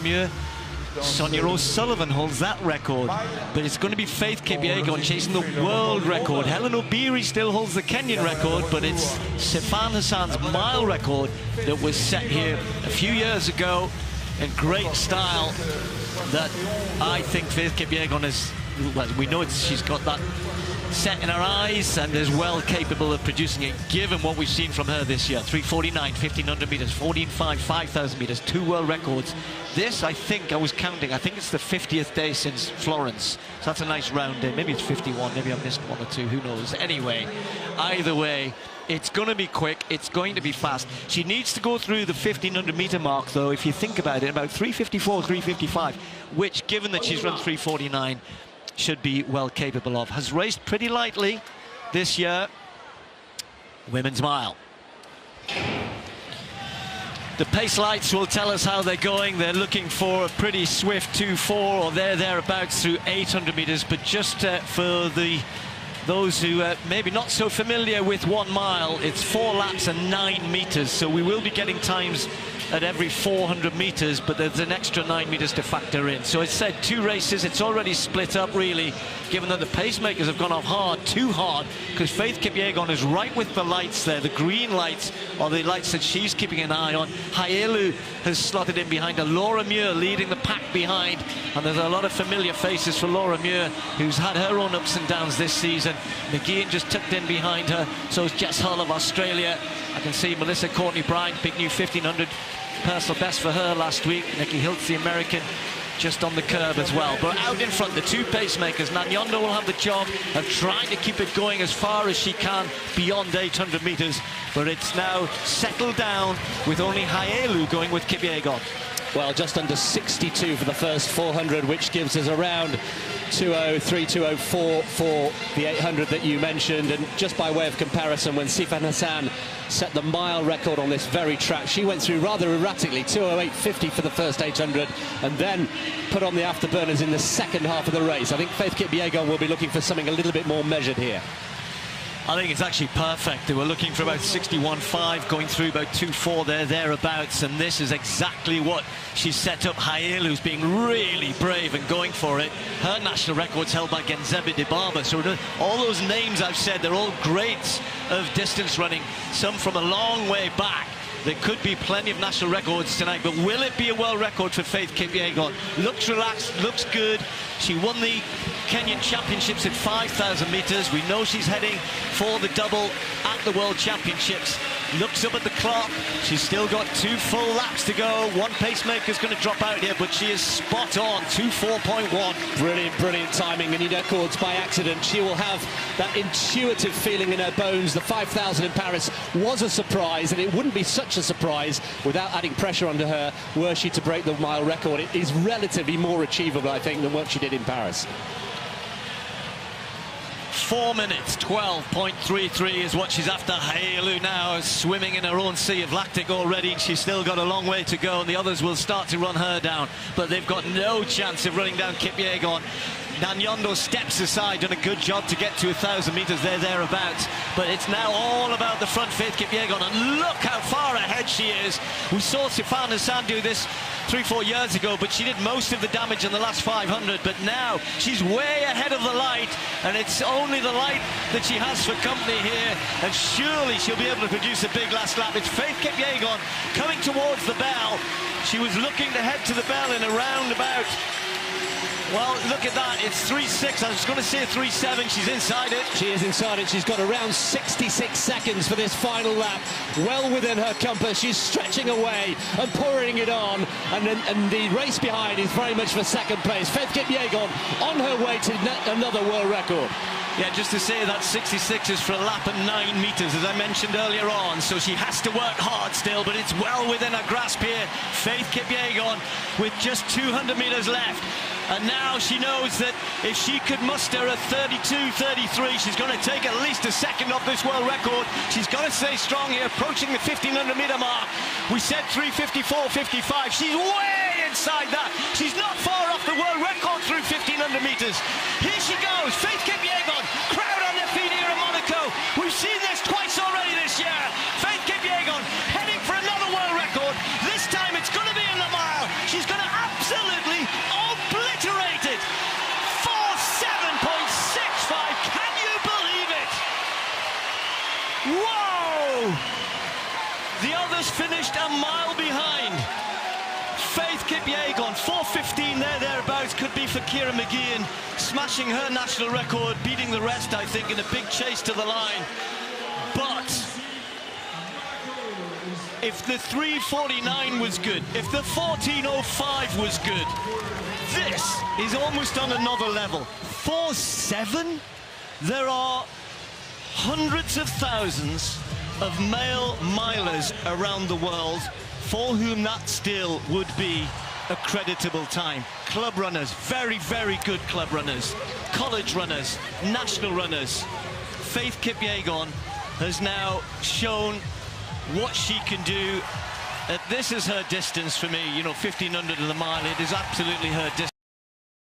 Muir. Sonia O'Sullivan holds that record, but it's going to be Faith Kipyegon chasing the world record. Helen Obiri still holds the Kenyan record, but it's Sifan Hassan's mile record that was set here a few years ago in great style, that I think Faith Kipyegon is, well, we know she's got that set in her eyes and is well capable of producing it, given what we've seen from her this year. 3:49, 1,500 meters, 14:5, 5,000 meters, 2 world records. This, I think, I was counting, I think it's the 50th day since Florence. So that's a nice round day. Maybe it's 51, maybe I've missed 1 or 2, who knows. Anyway, either way, it's going to be quick, it's going to be fast. She needs to go through the 1,500 meter mark, though, if you think about it, about 3:54, 3:55, which, given that she's run 3:49, should be well capable of. Has raced pretty lightly this year. Women's mile. The pace lights will tell us how they're going. They're looking for a pretty swift 2:4 or thereabouts through 800 meters, but just for those who maybe not so familiar with 1 mile, it's 4 laps and 9 meters, so we will be getting times at every 400 meters, but there's an extra 9 meters to factor in. So it's said 2 races, it's already split up really, given that the pacemakers have gone off hard, too hard, because Faith Kipyegon is right with the lights there. The green lights are the lights that she's keeping an eye on. Haelu has slotted in behind her. Laura Muir leading the pack behind, and there's a lot of familiar faces for Laura Muir, who's had her own ups and downs this season. McGeehan just tucked in behind her, so is Jess Hull of Australia. I can see Melissa Courtney Bryant, big new 1,500 personal best for her last week. Nikki Hiltz, the American, just on the curb as well. But out in front, the 2 pacemakers. Nanyondo will have the job of trying to keep it going as far as she can beyond 800 meters, but it's now settled down with only Haelu going with Kipyegon. Well, just under 62 for the first 400, which gives us around 2:03, 2:04 for the 800 that you mentioned. And just by way of comparison, when Sifan Hassan set the mile record on this very track, she went through rather erratically, 2:08.50 for the first 800, and then put on the afterburners in the second half of the race. I think Faith Kipyegon will be looking for something a little bit more measured here. I think it's actually perfect. They were looking for about 61.5, going through about 2:4 thereabouts, and this is exactly what she's set up. Haelu's being really brave and going for it. Her national record's held by Genzebe Dibaba, so all those names I've said, they're all greats of distance running, some from a long way back. There could be plenty of national records tonight, but will it be a world record for Faith Kipyegon? Looks relaxed, looks good. She won the Kenyan Championships at 5,000 meters. We know she's heading for the double at the World Championships. Looks up at the clock. She's still got 2 full laps to go. 1 pacemaker's going to drop out here, but she is spot on, 2:4.1. Brilliant, brilliant timing, and you don't call it by accident. She will have that intuitive feeling in her bones. The 5,000 in Paris was a surprise, and it wouldn't be such a surprise without adding pressure onto her were she to break the mile record. It is relatively more achievable, I think, than what she did in Paris. 4 minutes, 12.33 is what she's after. Haelu now is swimming in her own sea of lactic already. She's still got a long way to go, and the others will start to run her down, but they've got no chance of running down Kipyegon. Nanyondo steps aside, done a good job to get to 1,000 meters thereabouts, but it's now all about the front, Faith Kipyegon, and look how far ahead she is. We saw Sifan Hassan do this 3-4 years ago, but she did most of the damage in the last 500, but now she's way ahead of the light, and it's only the light that she has for company here, and surely she'll be able to produce a big last lap. It's Faith Kipyegon coming towards the bell. She was looking to head to the bell in a roundabout. Well, look at that, it's 3.6, I was going to say 3.7, she's inside it. She is inside it, she's got around 66 seconds for this final lap, well within her compass. She's stretching away and pouring it on, and the race behind is very much for second place. Faith Kipyegon on her way to another world record. Yeah, just to say that 66 is for a lap at 9 meters, as I mentioned earlier on, so she has to work hard still, but it's well within her grasp here. Faith Kipyegon with just 200 meters left. And now she knows that if she could muster a 32-33, she's going to take at least a second off this world record. She's got to stay strong here, approaching the 1,500 meter mark. We said 3:54.55. She's way inside that. She's not far off the world record through 1,500 meters. Here she goes, Faith Kipyegon, crowd on their feet here in Monaco. We've seen this twice already this year. Faith Kipyegon heading for another world record. This time it's going to be in the mile. She's going to absolutely obliterated. 4:7.65. Can you believe it? Whoa! The others finished a mile behind. Faith Kipyegon, 4:15 thereabouts, could be for Kira McGeehan, smashing her national record, beating the rest, I think, in a big chase to the line. But if the 3:49 was good, if the 14:05 was good, this is almost on another level. 4:7? There are hundreds of thousands of male milers around the world for whom that still would be a creditable time. Club runners, very, very good club runners, college runners, national runners. Faith Kipyegon has now shown what she can do. This is her distance for me, you know, 1500 of the mile. It is absolutely her distance.